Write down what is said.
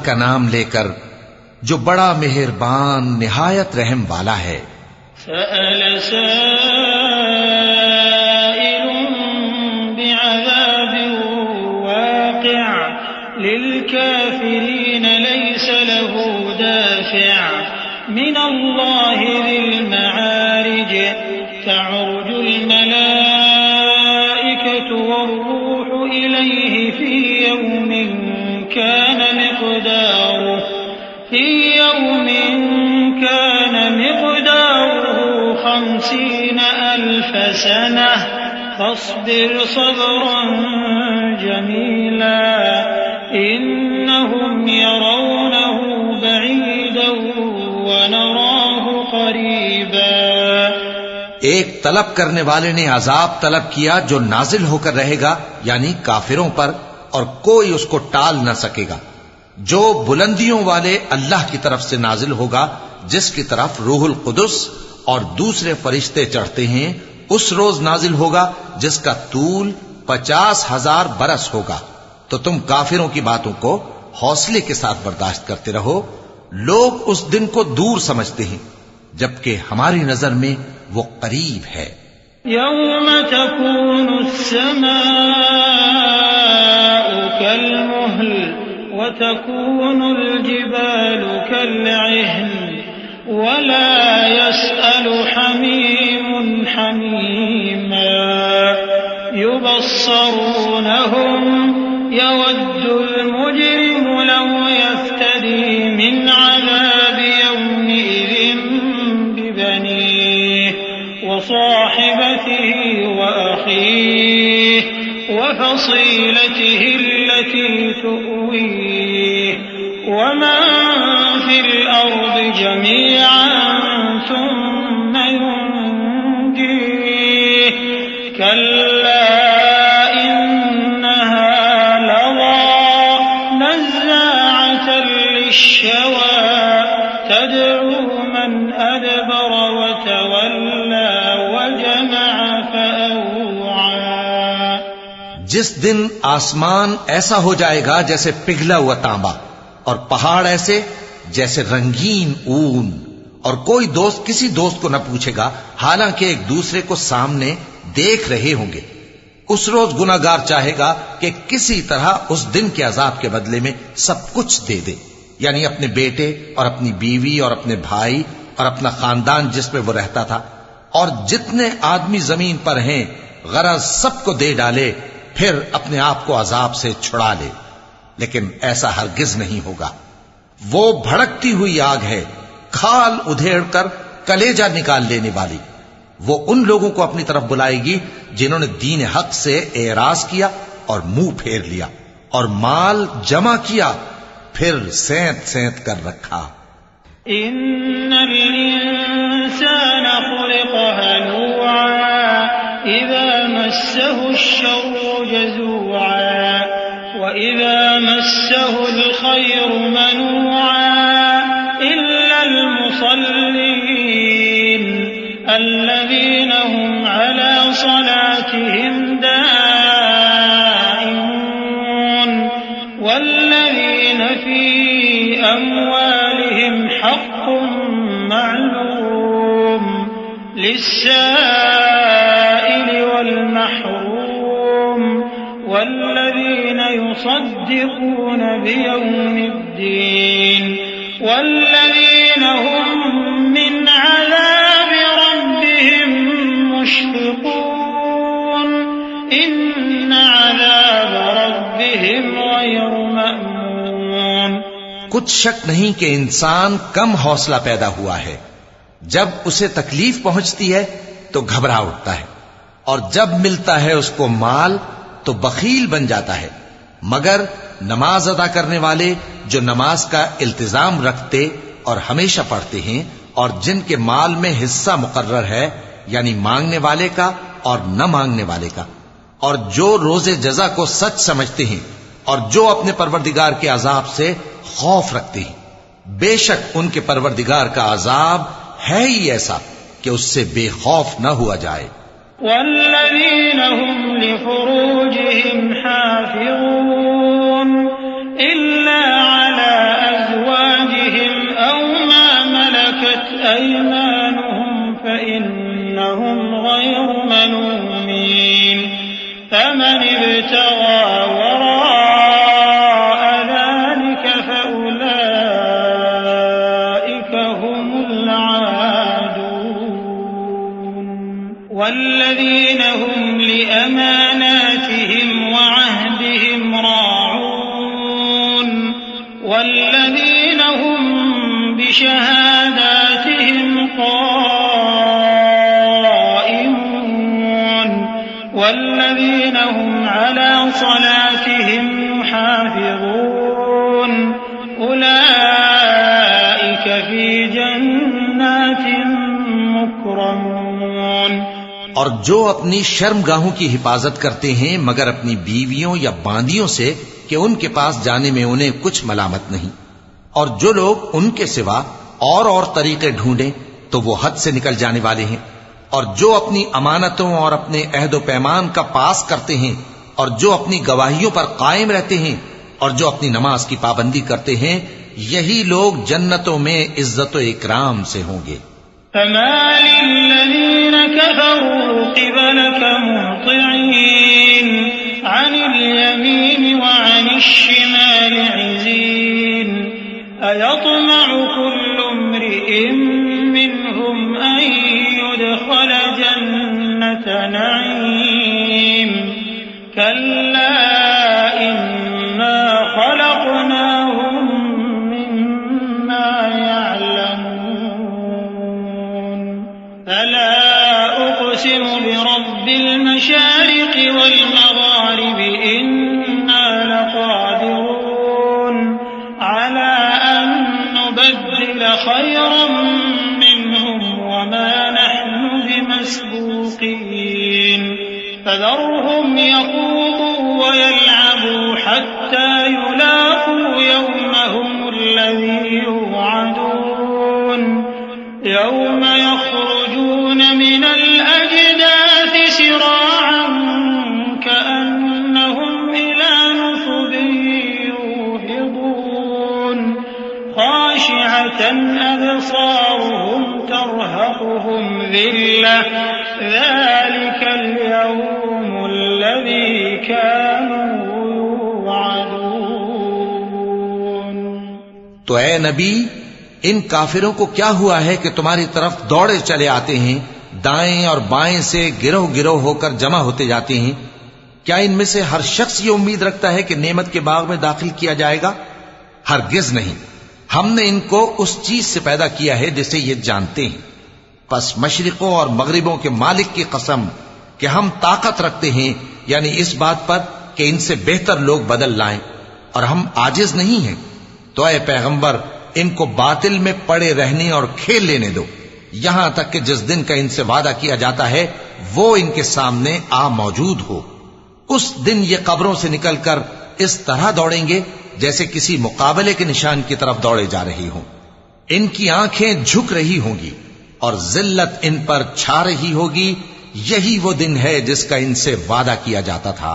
का नाम लेकर जो बड़ा मेहरबान निहायत रहम वाला है। सअल साइलुन बिअज़ाबिन वाक़िअ लिलकाफ़िरीन लैस लहू दाफ़िअ मिनल्लाहि ज़िल मआरिज तअरुजुल मलाइकतु वर्रूहु इलैहि फ़ी यौमिन कान मिक़दारुहु 50 अल्फ़ सनह फ़स्बिर सब्रन जमीला इन्नहुम यरौनहु बईदन व नराहु क़रीबा। एक तलब करने वाले ने अजाब तलब किया जो नाजिल होकर रहेगा, यानी काफिरों पर, और कोई उसको टाल न सकेगा, जो बुलंदियों वाले अल्लाह की तरफ से नाजिल होगा, जिसकी तरफ रूहुल कुदस और दूसरे फरिश्ते चढ़ते हैं। उस रोज नाजिल होगा जिसका तूल 50,000 बरस होगा। तो तुम काफिरों की बातों को हौसले के साथ बर्दाश्त करते रहो। लोग उस दिन को दूर समझते हैं, जबकि हमारी नजर में वो करीब है। यौम तकूनु अस्समाउ कल्मुहल व तकूनुल जिबालु कल्इह्न वला यसअलु हमीमुन हमीमा युबस्सरूनहुम यवद्दुल मुजरिमु लौ यफ्तदी मिन अज़ाबि यौमिइज़िन बिबनीह व साहिबतिही व अखीह व फसीलतिही अल्लती तुअवीह व मन फिल अर्दि जमीअन सुम्म युनजीह कल्ला इन्नहा लज़ा नज़्ज़ाअतन लिश्शवा तद'ू मन अदबर व तवल्ला व जमअ फअवआ। जिस दिन आसमान ऐसा हो जाएगा जैसे पिघला हुआ तांबा, और पहाड़ ऐसे जैसे रंगीन ऊन, और कोई दोस्त किसी दोस्त को न पूछेगा, हालांकि एक दूसरे को सामने देख रहे होंगे। उस रोज गुनाहगार चाहेगा कि किसी तरह उस दिन के अजाब के बदले में सब कुछ दे दे, यानी अपने बेटे और अपनी बीवी और अपने भाई और अपना खानदान जिसमें वो रहता था, और जितने आदमी जमीन पर हैं, गरज सबको दे डाले, फिर अपने आप को अजाब से छुड़ा ले। लेकिन ऐसा हरगिज नहीं होगा। वो भड़कती हुई आग है, खाल उधेड़कर कलेजा निकाल लेने वाली। वो उन लोगों को अपनी तरफ बुलाएगी जिन्होंने दीन हक से एराज किया और मुंह फेर लिया और माल जमा किया, फिर सेंत सेंत कर रखा। इन्नल इंसान खुलिक़ हलूआ इज़ा मस्सहु अश्शर्रु जज़ूआ व इज़ा मस्सहुल खैरु मनूआ इल्लल मुसल्लीन अल्लज़ीना हुम अला सलातिहिम दाइमून वल्लज़ीना फी अम्वालिहिम हक़्क़ुम मअलूम लिस्साइल वल महरूम वल्लज़ीना युसद्दिक़ून बियौमिद्दीन वल्लज़ीना हुम मिन अज़ाबि रब्बिहिम मुश्फ़िक़ून इन्न अज़ाब रब्बिहिम गैरु मअमून। कुछ शक नहीं कि इंसान कम हौसला पैदा हुआ है। जब उसे तकलीफ पहुंचती है तो घबरा उठता है, और जब मिलता है उसको माल तो बखील बन जाता है। मगर नमाज अदा करने वाले जो नमाज का इल्तिजाम रखते और हमेशा पढ़ते हैं, और जिनके माल में हिस्सा मुकर्रर है, यानी मांगने वाले का और न मांगने वाले का, और जो रोजे जजा को सच समझते हैं, और जो अपने परवरदिगार के अजाब से खौफ रखते हैं, बेशक उनके परवरदिगार का अजाब है ही ऐसा कि उससे बेखौफ न हुआ जाए। वल्लज़ीना हुम लिफुरूजिहिम हाफ़िज़ून इल्ला अला فإنهم غير ملومين فمن ابتغى وراء ذلك فأولئك هم العادون والذين هم لأماناتهم وعهدهم راعون والذين هم بشهاداتهم قائمون والذين هم على صلاتهم يحافظون أولئك في جنات مكرمون और जो अपनी शर्मगाहों की हिफाजत करते हैं मगर अपनी बीवियों या बांदियों से कि उनके पास जाने में उन्हें कुछ मलामत नहीं, और जो लोग उनके सिवा और तरीके ढूंढें तो वो हद से निकल जाने वाले हैं, और जो अपनी अमानतों और अपने अहद व पैमान का पास करते हैं और जो अपनी गवाहियों पर कायम रहते हैं और जो अपनी नमाज की पाबंदी करते हैं, यही लोग जन्नतों में इज्जत व इकराम से होंगे। فما للذين كفروا قبلك مهطعين عن اليمين وعن الشمال عزين أيطمع كل امرئ منهم أن يدخل جنة نعيم كلا إنا خلقناهم مما يعلمون فلا أقسم برب المشارق والمغارب إنا لقادرون على أن نبدل خيرا منهم وما نحن بمسبوقين فذرهم يخوضوا ويلعبوا حتى يلاقوا يومهم الذي يوعدون يوم يخرجون من الأجداث سراعا كأنهم إلى نصب يوفضون خاشعة أبصارهم ترهقهم ذلة ذلك اليوم الذي كانوا يوعدون। तो ऐ नबी, इन काफिरों को क्या हुआ है कि तुम्हारी तरफ दौड़े चले आते हैं, दाएं और बाएं से गिरोह गिरोह होकर जमा होते जाते हैं? क्या इनमें से हर शख्स ये उम्मीद रखता है कि नेमत के बाग में दाखिल किया जाएगा? हरगिज नहीं। हमने इनको उस चीज से पैदा किया है जिसे ये जानते हैं। बस मशरिकों और मगरिबों के मालिक की कसम कि हम ताकत रखते हैं, यानी इस बात पर कि इनसे बेहतर लोग बदल लाएं, और हम आजिज नहीं हैं। तो ऐ पैगंबर, इनको बातिल में पड़े रहने और खेल लेने दो, यहां तक कि जिस दिन का इनसे वादा किया जाता है वो इनके सामने आ मौजूद हो। उस दिन ये कब्रों से निकलकर इस तरह दौड़ेंगे जैसे किसी मुकाबले के निशान की तरफ दौड़े जा रहे हों। इनकी आंखें झुक रही होंगी और जिल्लत इन पर छा रही होगी। यही वो दिन है जिसका इनसे वादा किया जाता था।